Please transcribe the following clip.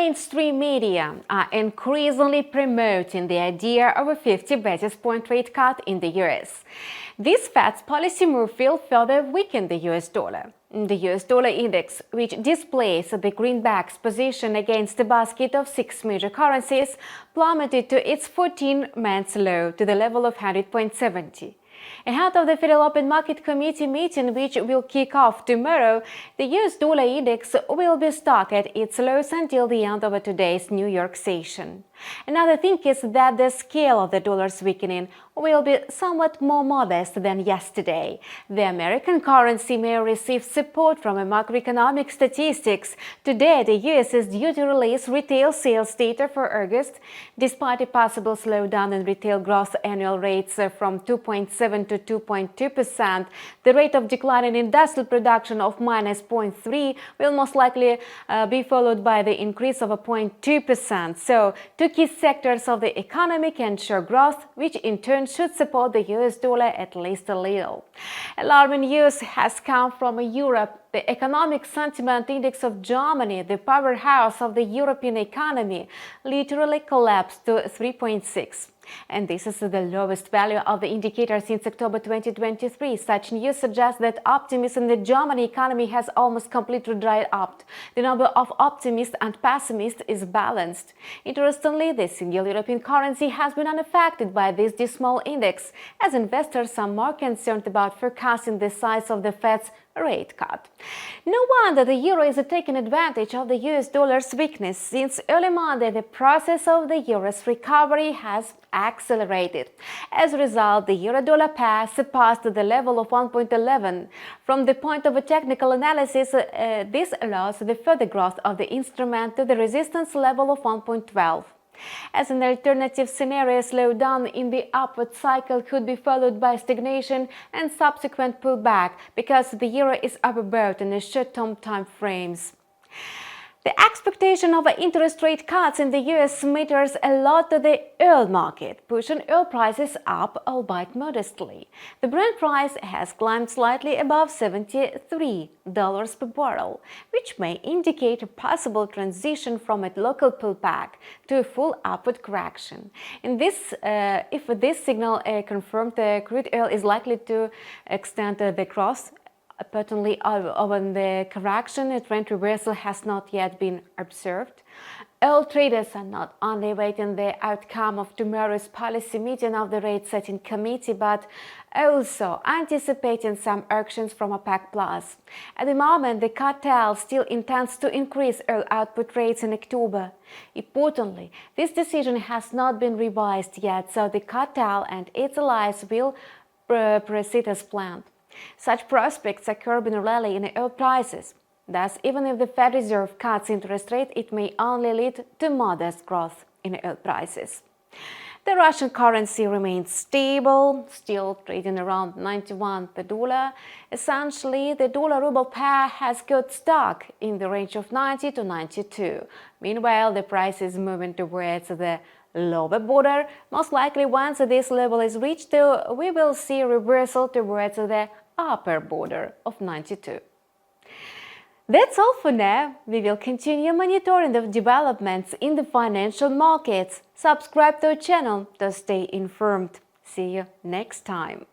Mainstream media are increasingly promoting the idea of a 50 basis point rate cut in the US. This Fed's policy move will further weaken the US dollar. The US dollar index, which displays the greenback's position against a basket of 6 major currencies, plummeted to its 14-month low to the level of 100.70. Ahead of the Federal Open Market Committee meeting, which will kick off tomorrow, the US dollar index will be stuck at its lows until the end of today's New York session. Another thing is that the scale of the dollar's weakening will be somewhat more modest than yesterday. The American currency may receive support from macroeconomic statistics. Today, the US is due to release retail sales data for August. Despite a possible slowdown in retail growth annual rates from 2.7 to 2.2%, the rate of decline in industrial production of -0.3 will most likely be followed by the increase of 0.2%. So, two key sectors of the economy can show growth, which in turn should support the US dollar at least a little. Alarming news has come from Europe. The Economic Sentiment Index of Germany, the powerhouse of the European economy, literally collapsed to 3.6. And this is the lowest value of the indicator since October 2023. Such news suggests that optimism in the German economy has almost completely dried up. The number of optimists and pessimists is balanced. Interestingly, the single European currency has been unaffected by this dismal index, as investors are more concerned about forecasting the size of the Fed's rate cut. No wonder the euro is taking advantage of the US dollar's weakness. Since early Monday, the process of the euro's recovery has accelerated. As a result, the euro-dollar pair surpassed the level of 1.11. From the point of a technical analysis, this allows the further growth of the instrument to the resistance level of 1.12. As an alternative scenario, a slowdown in the upward cycle could be followed by stagnation and subsequent pullback because the euro is overbought in the short-term time frames. The expectation of interest rate cuts in the US matters a lot to the oil market, pushing oil prices up, albeit modestly. The Brent price has climbed slightly above $73 per barrel, which may indicate a possible transition from a local pullback to a full upward correction. If this signal confirmed, crude oil is likely to extend the cross. Certainly, over the correction, a trend reversal has not yet been observed. Oil traders are not only waiting the outcome of tomorrow's policy meeting of the rate-setting committee, but also anticipating some actions from OPEC+. At the moment, the cartel still intends to increase oil output rates in October. Importantly, this decision has not been revised yet, so the cartel and its allies will proceed as planned. Such prospects are curbing a rally in oil prices. Thus, even if the Fed Reserve cuts interest rate, it may only lead to modest growth in oil prices. The Russian currency remains stable, still trading around 91 per dollar. Essentially, the dollar-ruble pair has got stuck in the range of 90 to 92. Meanwhile, the price is moving towards the lower border. Most likely, once this level is reached, we will see a reversal towards the upper border of 92. That's all for now. We will continue monitoring the developments in the financial markets. Subscribe to our channel to stay informed. See you next time.